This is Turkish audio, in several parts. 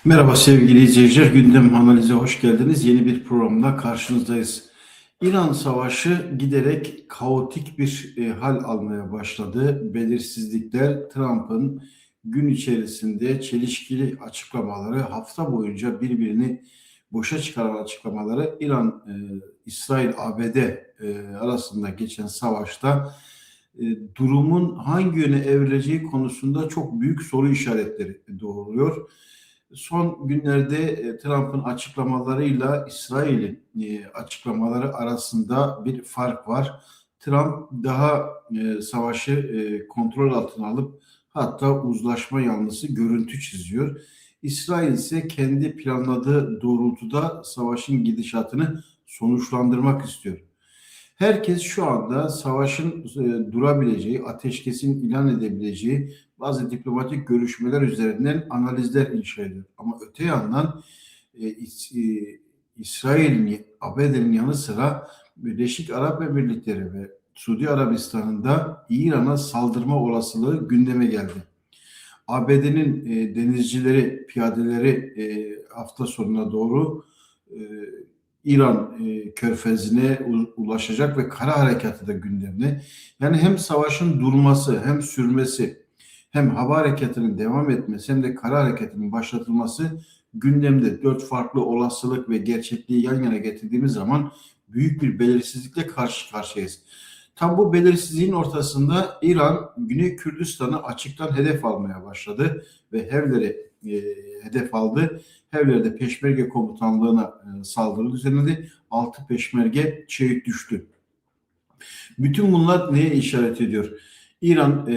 Merhaba sevgili izleyiciler, gündem analize hoş geldiniz. Yeni bir programda karşınızdayız. İran Savaşı giderek kaotik bir hal almaya başladı. Belirsizlikler, Trump'ın gün içerisinde çelişkili açıklamaları, hafta boyunca birbirini boşa çıkaran açıklamaları, İran, İsrail, ABD arasında geçen savaşta e, durumun hangi yöne evrileceği konusunda çok büyük soru işaretleri doğuruyor. Son günlerde Trump'ın açıklamalarıyla İsrail'in açıklamaları arasında bir fark var. Trump daha savaşı kontrol altına alıp hatta uzlaşma yanlısı görüntü çiziyor. İsrail ise kendi planladığı doğrultuda savaşın gidişatını sonuçlandırmak istiyor. Herkes şu anda savaşın durabileceği, ateşkesin ilan edebileceği bazı diplomatik görüşmeler üzerinden analizler inşa ediyor. Ama öte yandan İsrail'in, ABD'nin yanı sıra Birleşik Arap Emirlikleri ve Suudi Arabistan'ın İran'a saldırma olasılığı gündeme geldi. ABD'nin denizcileri, piyadeleri hafta sonuna doğru e, İran körfezine ulaşacak ve kara harekatı da gündemde. Yani hem savaşın durması hem sürmesi hem hava harekatının devam etmesi hem de kara harekatının başlatılması gündemde. Dört farklı olasılık ve gerçekliği yan yana getirdiğimiz zaman büyük bir belirsizlikle karşı karşıyayız. Tam bu belirsizliğin ortasında İran Güney Kürdistan'ı açıktan hedef almaya başladı ve Hevleri hedef aldı. Hevler'de Peşmerge Komutanlığı'na saldırı düzenledi. 6 peşmerge şehit düştü. Bütün bunlar neye işaret ediyor? İran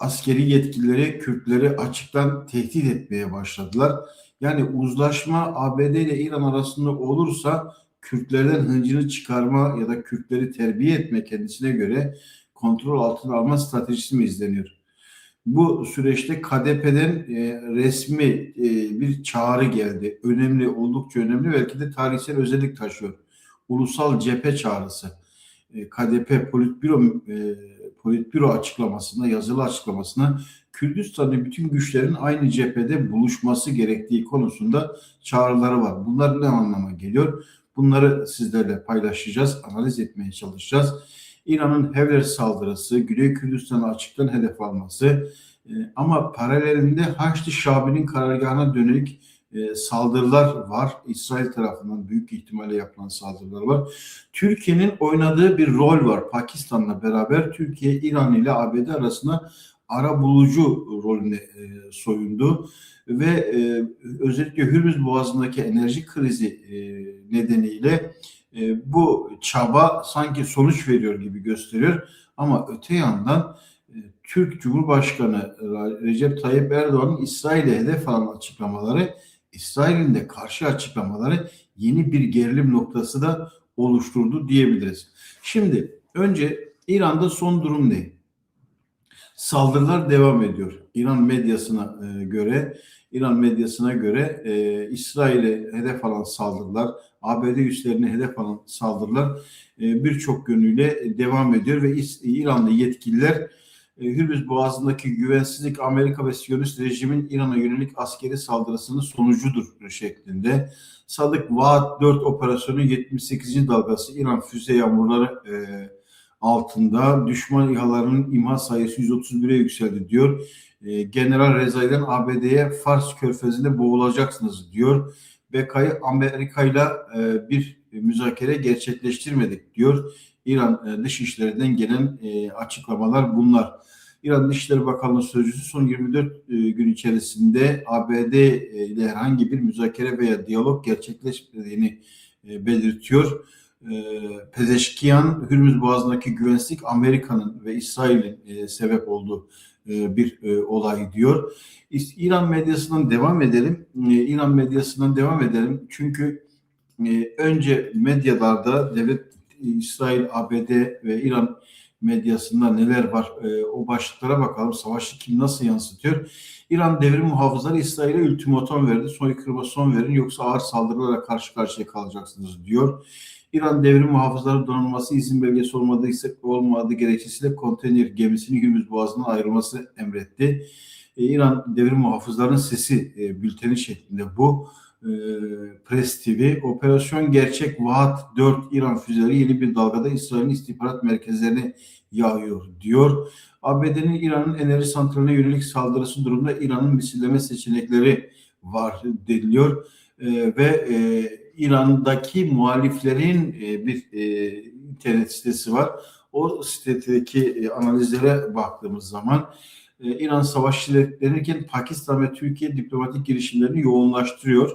askeri yetkilileri Kürtleri açıktan tehdit etmeye başladılar. Yani uzlaşma ABD ile İran arasında olursa Kürtlerden hıncını çıkarma ya da Kürtleri terbiye etme kendisine göre kontrol altına alma stratejisi mi izleniyor? Bu süreçte KDP'den resmi bir çağrı geldi. Önemli, oldukça önemli, belki de tarihsel özellik taşıyor. Ulusal cephe çağrısı. KDP Politbüro açıklamasında, yazılı açıklamasında Kürdistan'ın bütün güçlerin aynı cephede buluşması gerektiği konusunda çağrıları var. Bunlar ne anlama geliyor? Bunları sizlerle paylaşacağız, analiz etmeye çalışacağız. İran'ın Hevler saldırısı, Güney Kürdistan'ı açıktan hedef alması, ama paralelinde Haçlı Şabi'nin karargahına dönük saldırılar var. İsrail tarafından büyük ihtimalle yapılan saldırılar var. Türkiye'nin oynadığı bir rol var. Pakistan'la beraber Türkiye, İran ile ABD arasında arabulucu rolüne soyundu ve özellikle Hürmüz Boğazı'ndaki enerji krizi nedeniyle bu çaba sanki sonuç veriyor gibi gösteriyor. Ama öte yandan Türk Cumhurbaşkanı Recep Tayyip Erdoğan'ın İsrail'e hedef alan açıklamaları, İsrail'in de karşı açıklamaları yeni bir gerilim noktası da oluşturdu diyebiliriz. Şimdi önce İran'da son durum ne? Saldırılar devam ediyor. İran medyasına göre İsrail'e hedef alan saldırılar, ABD üslerine hedef alan saldırılar birçok yönüyle devam ediyor ve İranlı yetkililer Hürmüz Boğazı'ndaki güvensizlik Amerika ve Siyonist rejimin İran'a yönelik askeri saldırısının sonucudur şeklinde. Sadık Vaat 4 operasyonu 78. dalgası İran füze yağmurları altında düşman İHA'larının imha sayısı 131'e yükseldi diyor. General Rezai'den ABD'ye Fars Körfezi'nde boğulacaksınız diyor. BK'yı Amerika ile bir müzakere gerçekleştirmedik diyor. İran Dışişleri'den gelen açıklamalar bunlar. İran Dışişleri Bakanlığı Sözcüsü son 24 gün içerisinde ABD ile herhangi bir müzakere veya diyalog gerçekleşmediğini belirtiyor. Pezeşkiyan, Hürmüz Boğazı'ndaki güvensizlik Amerika'nın ve İsrail'in sebep olduğu bir olay diyor. İran medyasından devam edelim. Çünkü önce medyalarda devlet İsrail, ABD ve İran medyasında neler var o başlıklara bakalım. Savaşı kim nasıl yansıtıyor? İran devrim muhafızları İsrail'e ultimatom verdi. Soykırıma son verin yoksa ağır saldırılara karşı karşıya kalacaksınız diyor. İran devrim muhafızları donanması izin belgesi olmadığı gerekçesiyle konteyner gemisinin Hürmüz Boğazı'ndan ayrılması emretti. İran Devrim Muhafızları'nın Sesi bülteni şeklinde bu. Press TV, Operasyon Gerçek Vaat 4 İran füzeleri yeni bir dalgada İsrail'in istihbarat merkezlerine yağıyor diyor. ABD'nin İran'ın enerji santraline yönelik saldırısı durumunda İran'ın misilleme seçenekleri var deniliyor. Ve İran'daki muhaliflerin bir internet sitesi var. O sitedeki analizlere baktığımız zaman İran savaşı ilerlerken Pakistan ve Türkiye diplomatik girişimlerini yoğunlaştırıyor.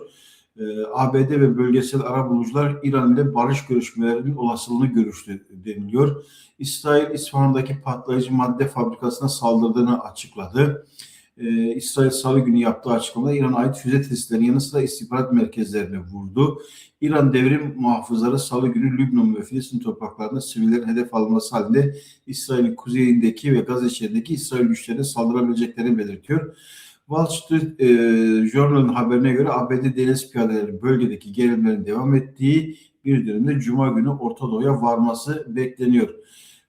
ABD ve bölgesel arabulucular İran ile barış görüşmelerinin olasılığını görüştü deniliyor. İsrail İsfahan'daki patlayıcı madde fabrikasına saldırdığını açıkladı. İsrail Salı günü yaptığı açıklamada İran'a ait füze testlerinin yanı sıra istihbarat merkezlerini vurdu. İran Devrim Muhafızları Salı günü Lübnan ve Filistin topraklarında sivillerin hedef alınması halinde İsrail'in kuzeyindeki ve Gazze şehrindeki İsrail güçlerine saldırabileceklerini belirtiyor. Wall Street Journal'ın haberine göre ABD deniz piyadeleri bölgedeki gerilimlerin devam ettiği bir dönemde Cuma günü Orta Doğu'ya varması bekleniyor.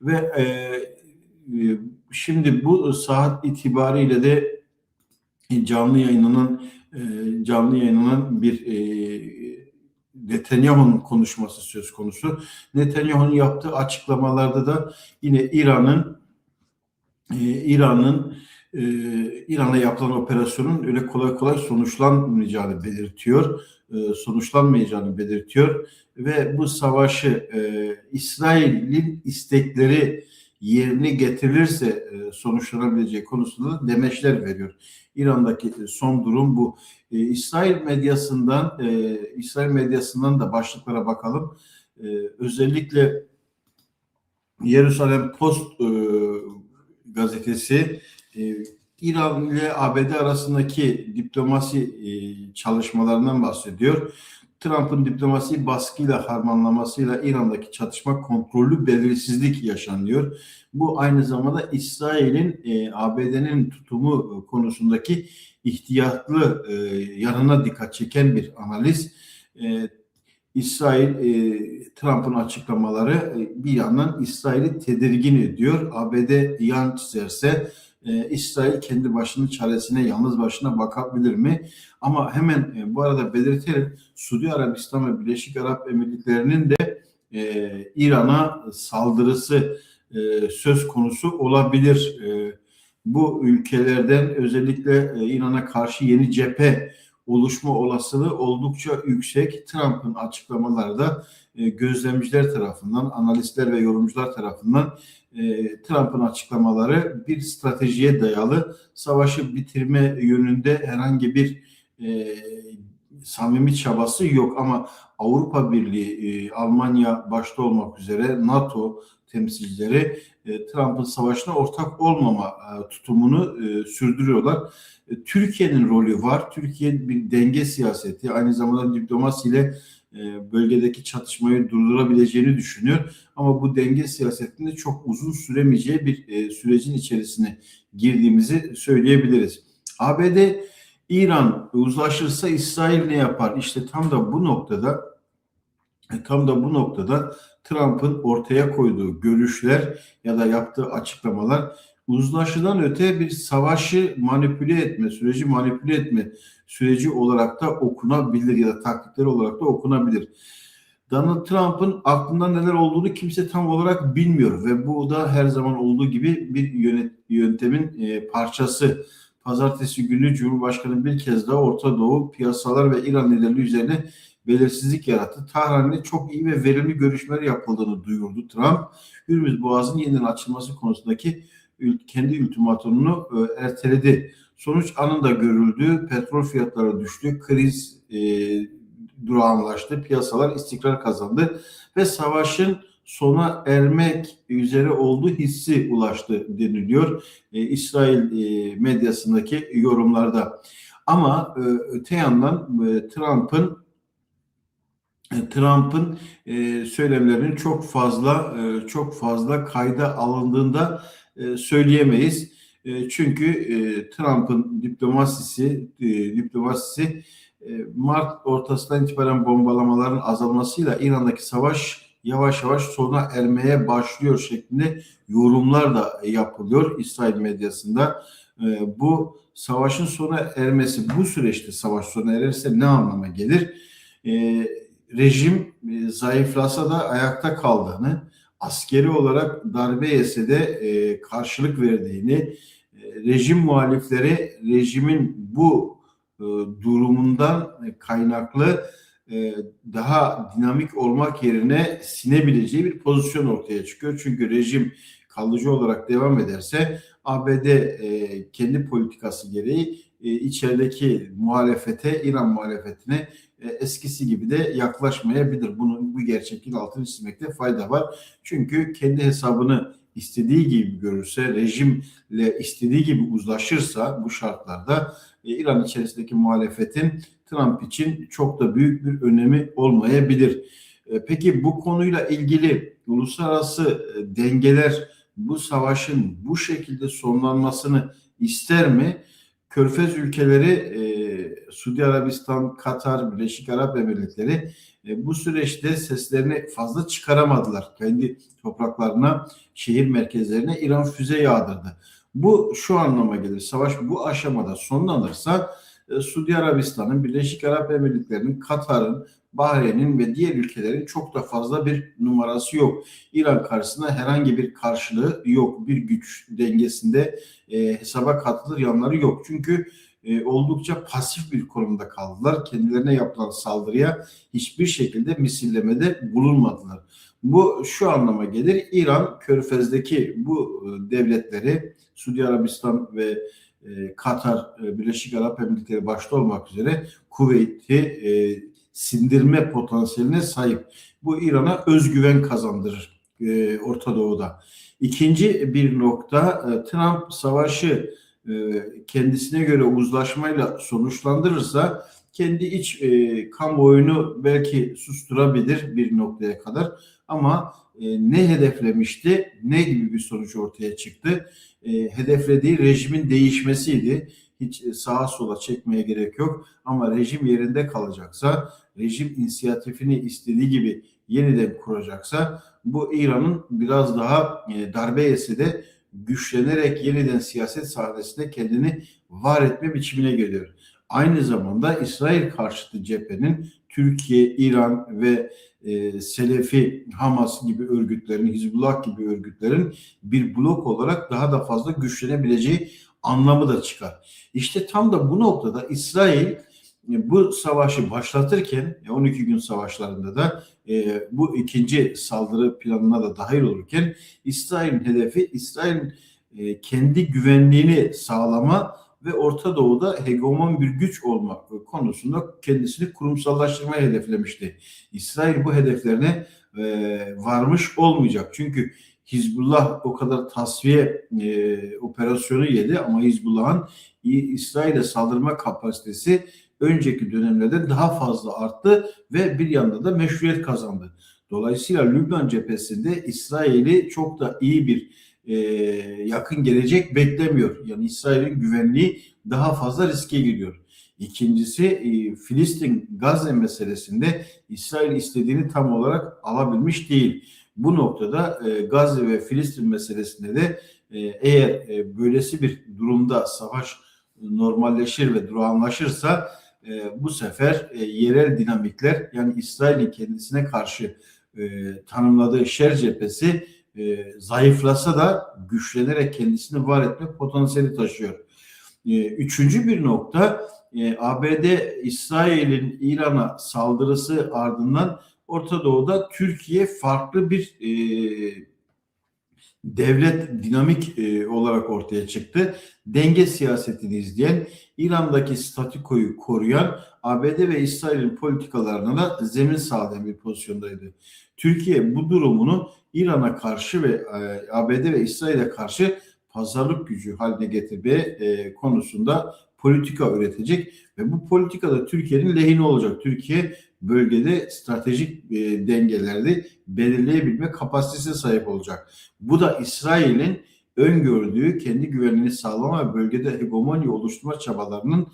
Ve şimdi bu saat itibariyle de canlı yayınlanan bir Netanyahu'nun konuşması söz konusu. Netanyahu'nun yaptığı açıklamalarda da yine İran'a yapılan operasyonun öyle kolay kolay sonuçlanmayacağını belirtiyor ve bu savaşı İsrail'in istekleri yerine getirilirse sonuçlanabileceği konusunda da demeçler veriyor. İran'daki son durum bu. İsrail medyasından da başlıklara bakalım. Özellikle Jerusalem Post gazetesi İran ile ABD arasındaki diplomasi çalışmalarından bahsediyor. Trump'ın diplomasi baskıyla harmanlamasıyla İran'daki çatışma kontrollü belirsizlik yaşanıyor. Bu aynı zamanda İsrail'in ABD'nin tutumu konusundaki ihtiyatlı yanına dikkat çeken bir analiz. İsrail, Trump'ın açıklamaları bir yandan İsrail'i tedirgin ediyor. ABD yan çizerse İsrail kendi başının çaresine yalnız başına bakabilir mi? Ama hemen bu arada belirtelim, Suudi Arabistan ve Birleşik Arap Emirlikleri'nin de İran'a saldırısı söz konusu olabilir. Bu ülkelerden özellikle İran'a karşı yeni cephe oluşma olasılığı oldukça yüksek. Trump'ın açıklamaları da gözlemciler tarafından, analistler ve yorumcular tarafından Trump'ın açıklamaları bir stratejiye dayalı, savaşı bitirme yönünde herhangi bir samimi çabası yok ama Avrupa Birliği, Almanya başta olmak üzere NATO temsilcileri Trump'ın savaşına ortak olmama tutumunu sürdürüyorlar. Türkiye'nin rolü var. Türkiye bir denge siyaseti, aynı zamanda diplomasiyle bölgedeki çatışmayı durdurabileceğini düşünüyor. Ama bu denge siyasetinde çok uzun süremeyeceği bir sürecin içerisine girdiğimizi söyleyebiliriz. ABD, İran uzlaşırsa İsrail ne yapar? İşte tam da bu noktada Trump'ın ortaya koyduğu görüşler ya da yaptığı açıklamalar uzlaşıdan öte bir savaşı manipüle etme süreci olarak da okunabilir ya da taktikleri olarak da okunabilir. Donald Trump'ın aklında neler olduğunu kimse tam olarak bilmiyor ve bu da her zaman olduğu gibi bir yöntemin parçası. Pazartesi günü Cumhurbaşkanı bir kez daha Orta Doğu piyasalar ve İran liderliği üzerine belirsizlik yarattı. Tahran'da çok iyi ve verimli görüşmeler yapıldığını duyurdu Trump. Hürmüz Boğazı'nın yeniden açılması konusundaki kendi ultimatomunu erteledi. Sonuç anında görüldü. Petrol fiyatları düştü. Kriz durağanlaştı. Piyasalar istikrar kazandı ve savaşın sona ermek üzere olduğu hissi ulaştı deniliyor İsrail medyasındaki yorumlarda. Ama öte yandan Trump'ın söylemlerinin çok fazla kayda alındığında söyleyemeyiz. Çünkü Trump'ın diplomasisi Mart ortasından itibaren bombalamaların azalmasıyla İran'daki savaş yavaş yavaş sona ermeye başlıyor şeklinde yorumlar da yapılıyor İsrail medyasında. Bu savaşın sona ermesi, bu süreçte savaş sona ererse ne anlama gelir? E, Rejim zayıflasa da ayakta kaldığını, askeri olarak darbe yese de karşılık verdiğini, rejim muhalifleri rejimin bu durumundan kaynaklı daha dinamik olmak yerine sinebileceği bir pozisyon ortaya çıkıyor. Çünkü rejim kalıcı olarak devam ederse ABD kendi politikası gereği içerideki muhalefete, İran muhalefetine eskisi gibi de yaklaşmayabilir. Bu gerçekliğin altını çizmekte fayda var. Çünkü kendi hesabını istediği gibi görürse, rejimle istediği gibi uzlaşırsa bu şartlarda İran içerisindeki muhalefetin Trump için çok da büyük bir önemi olmayabilir. Peki bu konuyla ilgili uluslararası dengeler bu savaşın bu şekilde sonlanmasını ister mi? Körfez ülkeleri, Suudi Arabistan, Katar, Birleşik Arap Emirlikleri bu süreçte seslerini fazla çıkaramadılar. Kendi topraklarına, şehir merkezlerine İran füze yağdırdı. Bu şu anlama gelir. Savaş bu aşamada sonlanırsa Suudi Arabistan'ın, Birleşik Arap Emirlikleri'nin, Katar'ın, Bahreyn'in ve diğer ülkelerin çok da fazla bir numarası yok. İran karşısında herhangi bir karşılığı yok. Bir güç dengesinde hesaba katılır yanları yok. Çünkü oldukça pasif bir konumda kaldılar. Kendilerine yapılan saldırıya hiçbir şekilde misillemede bulunmadılar. Bu şu anlama gelir. İran, Körfez'deki bu devletleri, Suudi Arabistan ve Katar, Birleşik Arap Emirlikleri başta olmak üzere Kuveyt'i sindirme potansiyeline sahip. Bu İran'a özgüven kazandırır Orta Doğu'da. İkinci bir nokta, Trump savaşı kendisine göre uzlaşmayla sonuçlandırırsa kendi iç kamuoyunu belki susturabilir bir noktaya kadar ama ne hedeflemişti, ne gibi bir sonuç ortaya çıktı? Hedeflediği rejimin değişmesiydi. Hiç sağa sola çekmeye gerek yok ama rejim yerinde kalacaksa, rejim inisiyatifini istediği gibi yeniden kuracaksa bu İran'ın biraz daha darbe yese de güçlenerek yeniden siyaset sahnesinde kendini var etme biçimine geliyor. Aynı zamanda İsrail karşıtı cephenin Türkiye, İran ve Selefi, Hamas gibi örgütlerin, Hizbullah gibi örgütlerin bir blok olarak daha da fazla güçlenebileceği anlamı da çıkar. İşte tam da bu noktada İsrail bu savaşı başlatırken 12 gün savaşlarında da bu ikinci saldırı planına da dahil olurken İsrail'in hedefi İsrail'in kendi güvenliğini sağlama ve Orta Doğu'da hegemon bir güç olmak konusunda kendisini kurumsallaştırmayı hedeflemişti. İsrail bu hedeflerine varmış olmayacak. Çünkü Hizbullah o kadar tasfiye operasyonu yedi ama Hizbullah'ın İsrail'e saldırma kapasitesi önceki dönemlerde daha fazla arttı ve bir yanda da meşruiyet kazandı. Dolayısıyla Lübnan cephesinde İsrail'i çok da iyi bir yakın gelecek beklemiyor. Yani İsrail'in güvenliği daha fazla riske giriyor. İkincisi Filistin-Gazze meselesinde İsrail istediğini tam olarak alabilmiş değil. Bu noktada Gazze ve Filistin meselesinde de eğer böylesi bir durumda savaş normalleşir ve durağanlaşırsa bu sefer yerel dinamikler yani İsrail'in kendisine karşı tanımladığı şer cephesi zayıflasa da güçlenerek kendisini var etme potansiyeli taşıyor. Üçüncü bir nokta ABD İsrail'in İran'a saldırısı ardından Orta Doğu'da Türkiye farklı bir devlet dinamik olarak ortaya çıktı. Denge siyasetini izleyen, İran'daki statükoyu koruyan, ABD ve İsrail'in politikalarına da zemin sağlayan bir pozisyondaydı. Türkiye bu durumunu İran'a karşı ve ABD ve İsrail'e karşı pazarlık gücü haline getirme konusunda politika üretecek ve bu politikada Türkiye'nin lehine olacak. Türkiye bölgede stratejik dengeleri belirleyebilme kapasitesine sahip olacak. Bu da İsrail'in öngördüğü kendi güvenliğini sağlama ve bölgede hegemonya oluşturma çabalarının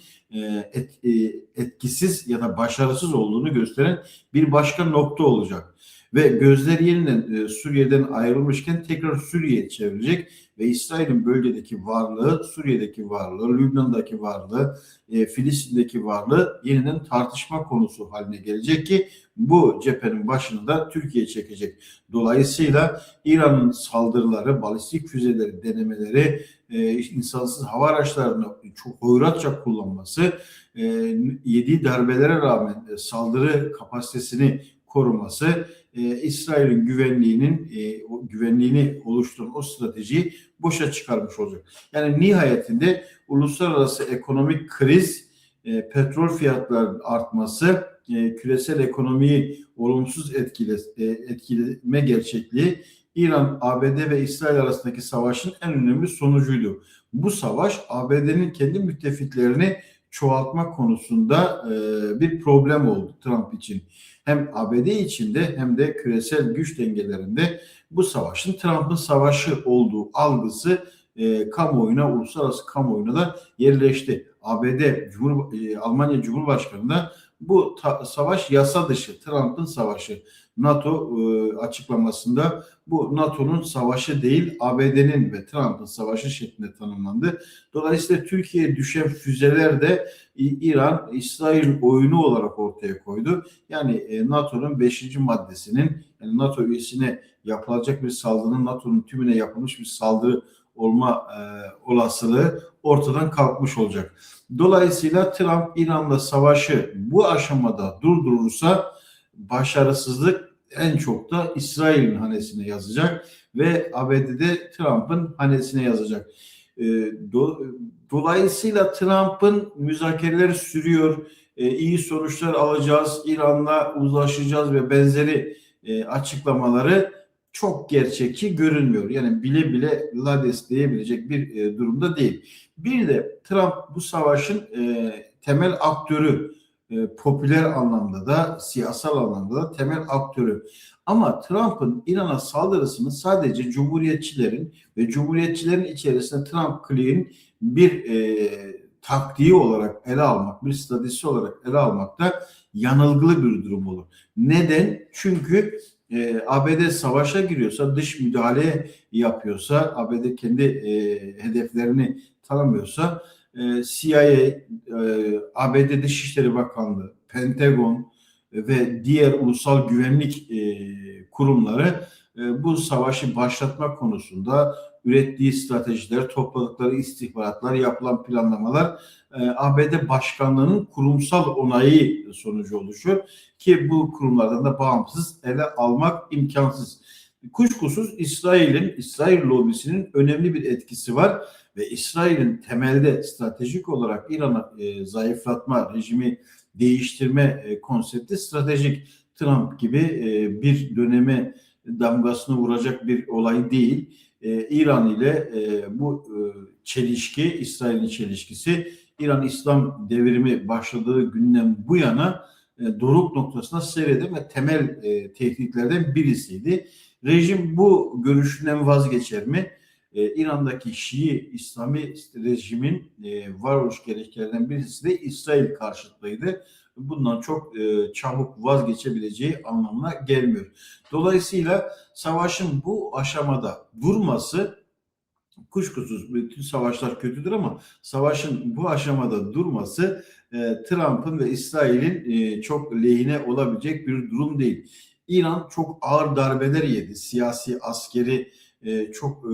etkisiz ya da başarısız olduğunu gösteren bir başka nokta olacak. ve gözler yeniden Suriye'den ayrılmışken tekrar Suriye'ye çevrilecek ve İsrail'in bölgedeki varlığı, Suriye'deki varlığı, Lübnan'daki varlığı, Filistin'deki varlığı yeniden tartışma konusu haline gelecek ki bu cephenin başını da Türkiye çekecek. Dolayısıyla İran'ın saldırıları, balistik füzeleri, denemeleri, insansız hava araçlarını çok hoyratça kullanması, yediği darbelere rağmen saldırı kapasitesini koruması, İsrail'in güvenliğini oluşturan o stratejiyi boşa çıkarmış olacak. Yani nihayetinde uluslararası ekonomik kriz, petrol fiyatlarının artması, küresel ekonomiyi olumsuz etkileme gerçekliği İran, ABD ve İsrail arasındaki savaşın en önemli sonucuydu. Bu savaş ABD'nin kendi müttefiklerini çoğaltma konusunda bir problem oldu Trump için. Hem ABD içinde hem de küresel güç dengelerinde bu savaşın Trump'ın savaşı olduğu algısı kamuoyuna, uluslararası kamuoyuna da yerleşti. Almanya Cumhurbaşkanı da bu savaş yasa dışı, Trump'ın savaşı. NATO açıklamasında bu NATO'nun savaşı değil, ABD'nin ve Trump'ın savaşı şeklinde tanımlandı. Dolayısıyla Türkiye'ye düşen füzeler de İran, İsrail oyunu olarak ortaya koydu. Yani NATO'nun 5. maddesinin, yani NATO üyesine yapılacak bir saldırının NATO'nun tümüne yapılmış bir saldırı olma olasılığı ortadan kalkmış olacak. Dolayısıyla Trump İran'la savaşı bu aşamada durdurursa başarısızlık en çok da İsrail'in hanesine yazacak ve ABD'de Trump'ın hanesine yazacak. Dolayısıyla Trump'ın müzakereleri sürüyor, iyi sonuçlar alacağız, İran'la uzlaşacağız ve benzeri açıklamaları çok gerçekçi görünmüyor. Yani bile bile lades diyebilecek bir durumda değil. Bir de Trump bu savaşın temel aktörü, popüler anlamda da, siyasal anlamda da temel aktörü. Ama Trump'ın İran'a saldırısını sadece Cumhuriyetçilerin ve Cumhuriyetçilerin içerisinde Trump kliğin bir taktiği olarak ele almak, bir stratejisi olarak ele almak da yanılgılı bir durum olur. Neden? Çünkü ABD savaşa giriyorsa, dış müdahale yapıyorsa, ABD kendi hedeflerini tanımıyorsa, CIA, ABD Dışişleri Bakanlığı, Pentagon ve diğer ulusal güvenlik kurumları bu savaşı başlatma konusunda ürettiği stratejiler, topladıkları istihbaratlar, yapılan planlamalar ABD Başkanlığı'nın kurumsal onayı sonucu oluşuyor ki bu kurumlardan da bağımsız ele almak imkansız. Kuşkusuz İsrail lobisinin önemli bir etkisi var ve İsrail'in temelde stratejik olarak İran'ı zayıflatma, rejimi değiştirme konsepti stratejik. Trump gibi bir döneme damgasını vuracak bir olay değil. İran ile bu çelişki, İsrail'in çelişkisi, İran İslam devrimi başladığı günden bu yana doruk noktasına seyreden ve temel tehditlerden birisiydi. Rejim bu görüşünden vazgeçer mi? İran'daki Şii İslami rejimin varoluş gerekçelerinden birisi de İsrail karşıtlığıydı. Bundan çok çabuk vazgeçebileceği anlamına gelmiyor. Dolayısıyla savaşın bu aşamada durması, kuşkusuz bütün savaşlar kötüdür ama savaşın bu aşamada durması Trump'ın ve İsrail'in çok lehine olabilecek bir durum değil. İran çok ağır darbeler yedi. Siyasi, askeri çok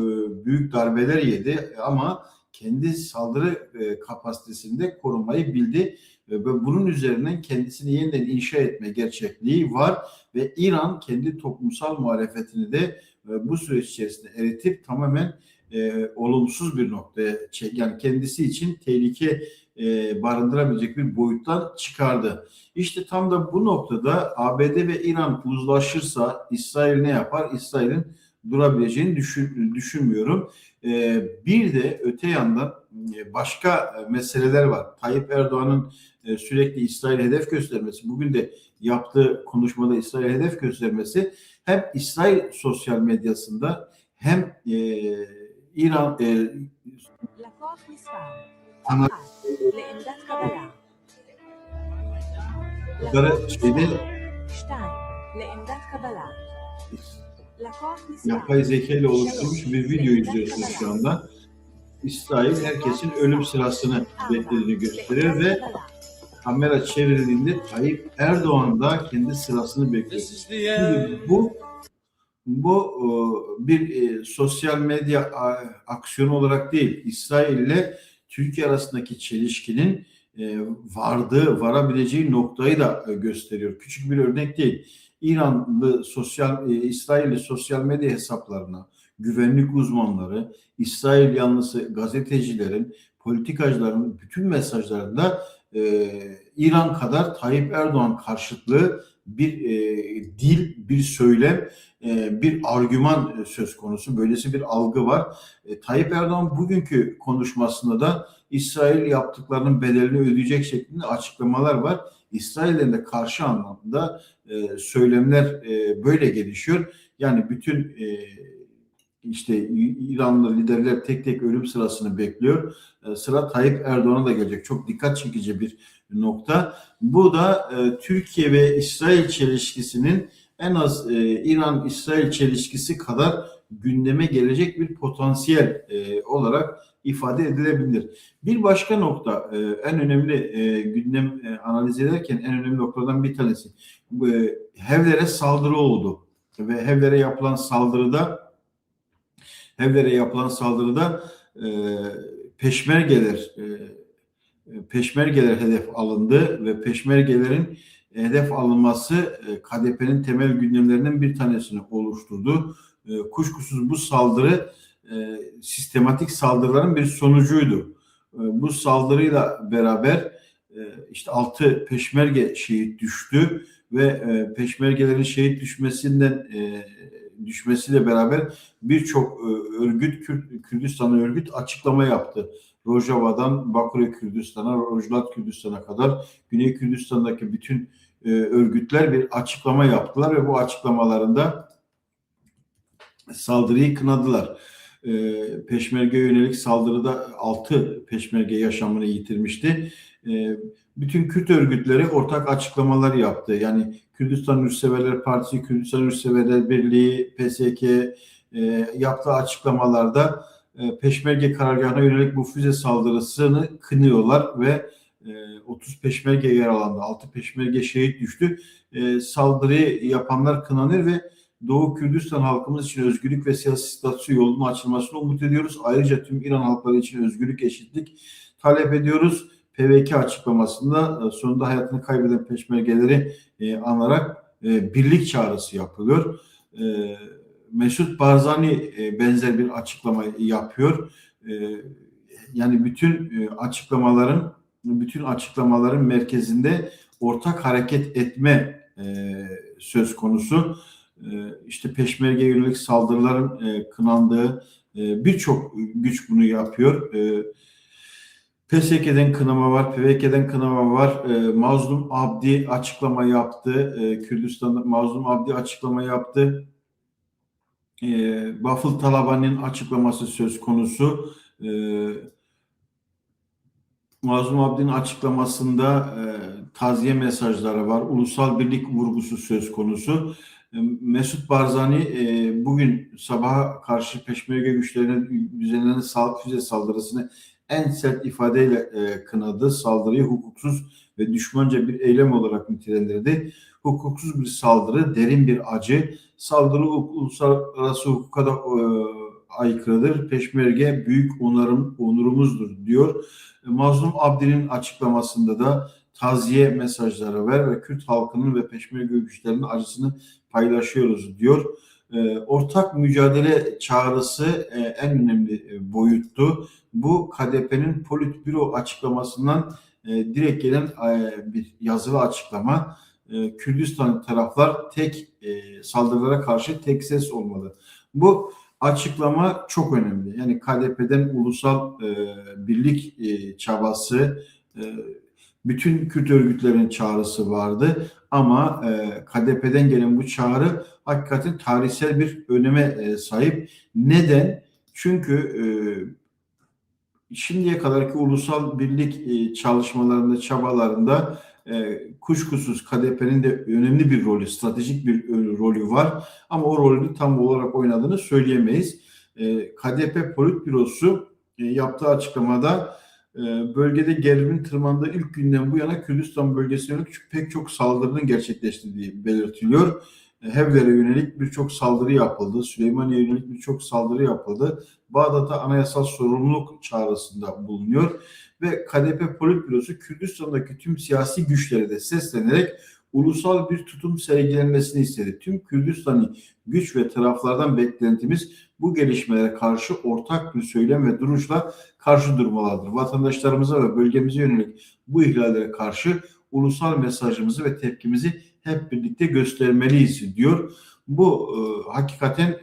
büyük darbeler yedi ama kendi saldırı kapasitesini de korumayı bildi ve bunun üzerinden kendisini yeniden inşa etme gerçekliği var ve İran kendi toplumsal muhalefetini de bu süreç içerisinde eritip tamamen olumsuz bir noktaya yani kendisi için tehlike barındırabilecek bir boyuttan çıkardı. İşte tam da bu noktada ABD ve İran uzlaşırsa İsrail ne yapar? İsrail'in durabileceğini düşünmüyorum. Bir de öte yandan başka meseleler var. Tayyip Erdoğan'ın sürekli İsrail hedef göstermesi, bugün de yaptığı konuşmada İsrail hedef göstermesi hem İsrail sosyal medyasında hem İran şeyde yapay zeka ile oluşturmuş bir video izliyorsunuz şu anda. İsrail herkesin ölüm sırasını beklediğini gösteriyor ve kamera çevrildiğinde Tayyip Erdoğan da kendi sırasını bekliyor. Şimdi bu bir sosyal medya aksiyonu olarak değil, İsrail ile Türkiye arasındaki çelişkinin varabileceği noktayı da gösteriyor. Küçük bir örnek değil. İsrailli sosyal medya hesaplarına güvenlik uzmanları, İsrail yanlısı gazetecilerin, politikacıların bütün mesajlarında İran kadar Tayyip Erdoğan karşıtlığı bir dil, bir söylem, bir argüman söz konusu. Böylesi bir algı var. Tayyip Erdoğan bugünkü konuşmasında da İsrail yaptıklarının bedelini ödeyecek şeklinde açıklamalar var. İsrail'den de karşı anlamda söylemler böyle gelişiyor. Yani bütün işte İranlı liderler tek tek ölüm sırasını bekliyor. Sıra Tayyip Erdoğan'a da gelecek. Çok dikkat çekici bir nokta. Bu da Türkiye ve İsrail çelişkisinin en az İran-İsrail çelişkisi kadar gündeme gelecek bir potansiyel olarak ifade edilebilir. Bir başka nokta, en önemli gündem analiz ederken en önemli noktadan bir tanesi. Hevlere saldırı oldu ve Hevlere yapılan saldırıda peşmergeler hedef alındı ve peşmergelerin hedef alınması KDP'nin temel gündemlerinden bir tanesini oluşturdu. Kuşkusuz bu saldırı sistematik saldırıların bir sonucuydu. Bu saldırıyla beraber işte 6 peşmerge şehit düştü ve peşmergelerin şehit düşmesiyle beraber birçok Kürdistan örgüt açıklama yaptı. Rojava'dan Bakü'ye Kürdistan'a, Rojlat Kürdistan'a kadar Güney Kürdistan'daki bütün örgütler bir açıklama yaptılar ve bu açıklamalarında saldırıyı kınadılar. Peşmerge yönelik saldırıda 6 peşmerge yaşamını yitirmişti. Bütün Kürt örgütleri ortak açıklamalar yaptı. Yani Kürdistan Yurtseverler Partisi, Kürdistan Yurtseverler Birliği, PSK yaptığı açıklamalarda peşmerge karargahına yönelik bu füze saldırısını kınıyorlar ve 30 peşmerge yaralandı. 6 peşmerge şehit düştü. Saldırıyı yapanlar kınanır ve Doğu Kürdistan halkımız için özgürlük ve siyasi statü yolunun açılmasını umut ediyoruz. Ayrıca tüm İran halkları için özgürlük, eşitlik talep ediyoruz. PVK açıklamasında sonunda hayatını kaybeden peşmergeleri anarak birlik çağrısı yapılıyor. Mesut Barzani benzer bir açıklama yapıyor. Yani bütün açıklamaların merkezinde ortak hareket etme söz konusu. İşte peşmerge yönelik saldırıların kınandığı birçok güç bunu yapıyor. PSK'den kınama var, PVK'den kınama var. Mazlum Abdi açıklama yaptı. Kürdistan'da Mazlum Abdi açıklama yaptı. Bafıl Talabani'nin açıklaması söz konusu. Mazlum Abdi'nin açıklamasında taziye mesajları var. Ulusal birlik vurgusu söz konusu. Mesut Barzani bugün sabaha karşı peşmerge güçlerine düzenlenen füze saldırısını en sert ifadeyle kınadı. Saldırıyı hukuksuz ve düşmanca bir eylem olarak nitelendirdi. Hukuksuz bir saldırı, derin bir acı. Saldırı uluslararası hukuka da aykırıdır. Peşmerge büyük onurumuzdur diyor. Mazlum Abdi'nin açıklamasında da taziye mesajları ver ve Kürt halkının ve peşmerge güçlerinin acısını paylaşıyoruz diyor. Ortak mücadele çağrısı en önemli boyuttu. Bu KDP'nin Politbüro açıklamasından direkt gelen bir yazılı açıklama. Kürdistan taraflar saldırılara karşı tek ses olmalı. Bu açıklama çok önemli. Yani KDP'den ulusal birlik çabası, bütün Kürt örgütlerin çağrısı vardı ama KDP'den gelen bu çağrı hakikaten tarihsel bir öneme sahip. Neden? Çünkü şimdiye kadarki ulusal birlik çalışmalarında, çabalarında kuşkusuz KDP'nin de önemli bir rolü, stratejik bir rolü var ama o rolü tam olarak oynadığını söyleyemeyiz. KDP Politbürosu yaptığı açıklamada bölgede gerilimin tırmandığı ilk günden bu yana Kürdistan bölgesine yönelik pek çok saldırının gerçekleştirdiği belirtiliyor. Hevler'e yönelik birçok saldırı yapıldı. Süleymaniye'ye yönelik birçok saldırı yapıldı. Bağdat'a anayasal sorumluluk çağrısında bulunuyor. Ve KDP Politbürosu Kürdistan'daki tüm siyasi güçlere de seslenerek ulusal bir tutum sergilenmesini istedi. Tüm Kürdistan'ı güç ve taraflardan beklentimiz bu gelişmelere karşı ortak bir söylem ve duruşla karşı durmalardır. Vatandaşlarımıza ve bölgemize yönelik bu ihlallere karşı ulusal mesajımızı ve tepkimizi hep birlikte göstermeliyiz diyor. Bu hakikaten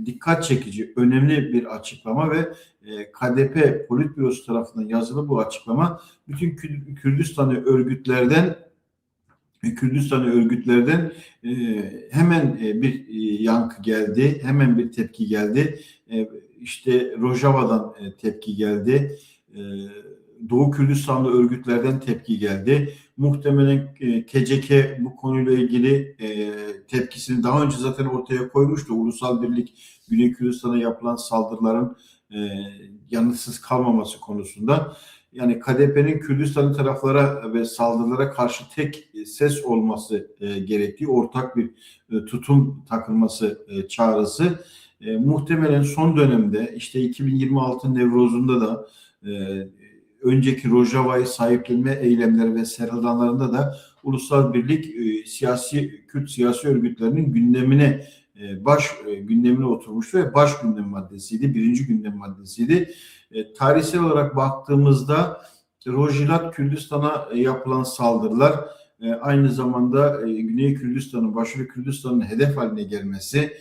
dikkat çekici, önemli bir açıklama ve KDP Politbürosu tarafından yazılı bu açıklama bütün Kürdistan'ı örgütlerden hemen bir yankı geldi, hemen bir tepki geldi. İşte Rojava'dan tepki geldi. Doğu Kürdistanlı örgütlerden tepki geldi. Muhtemelen KCK bu konuyla ilgili tepkisini daha önce zaten ortaya koymuştu. Ulusal Birlik Güney Kürdistan'a yapılan saldırıların yanıtsız kalmaması konusunda. Yani KDP'nin Kürdistanlı taraflara ve saldırılara karşı tek ses olması gerektiği, ortak bir tutum takılması çağrısı. Muhtemelen son dönemde işte 2026 Nevroz'unda da önceki Rojava'yı sahiplenme eylemleri ve serhaldanlarında da Ulusal Birlik Kürt siyasi örgütlerinin gündemine oturmuştu ve baş gündem maddesiydi, birinci gündem maddesiydi. Tarihsel olarak baktığımızda Rojilat Kürdistan'a yapılan saldırılar aynı zamanda Güney Kürdistan'ın, Başarı Kürdistan'ın hedef haline gelmesi,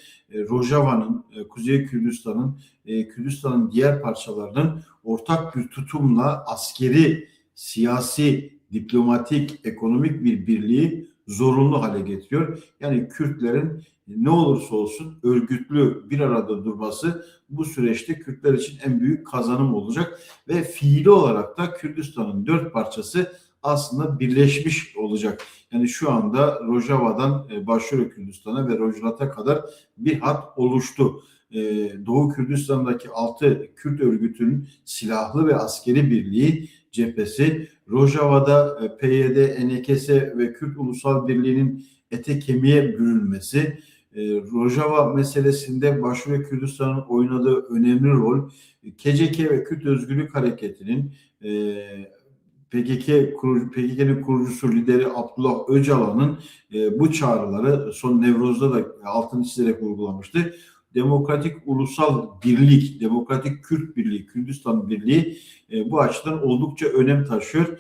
Rojava'nın, Kuzey Kürdistan'ın, Kürdistan'ın diğer parçalarının ortak bir tutumla askeri, siyasi, diplomatik, ekonomik bir birliği zorunlu hale getiriyor. Yani Kürtlerin ne olursa olsun örgütlü bir arada durması bu süreçte Kürtler için en büyük kazanım olacak ve fiili olarak da Kürdistan'ın 4 parçası aslında birleşmiş olacak. Yani şu anda Rojava'dan Başarı Kürdistan'a ve Rojava'ya kadar bir hat oluştu. Doğu Kürdistan'daki 6 Kürt örgütünün silahlı ve askeri birliği cephesi, Rojava'da PYD, NKS ve Kürt Ulusal Birliği'nin ete kemiğe bürünmesi, Rojava meselesinde Başarı Kürdistan'ın oynadığı önemli rol, KCK ve Kürt Özgürlük Hareketi'nin PKK'nin kurucusu lideri Abdullah Öcalan'ın bu çağrıları son Nevroz'da da altını çizerek vurgulamıştı. Demokratik Ulusal Birlik, Demokratik Kürt Birliği, Kürdistan Birliği bu açıdan oldukça önem taşıyor.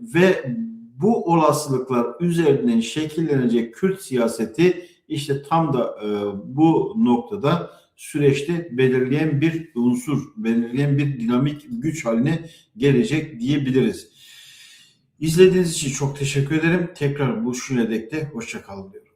Ve bu olasılıklar üzerinden şekillenecek Kürt siyaseti işte tam da bu noktada süreçte belirleyen bir unsur, belirleyen bir dinamik güç haline gelecek diyebiliriz. İzlediğiniz için çok teşekkür ederim. Tekrar buluşuncaya dek de hoşça kalın diyorum.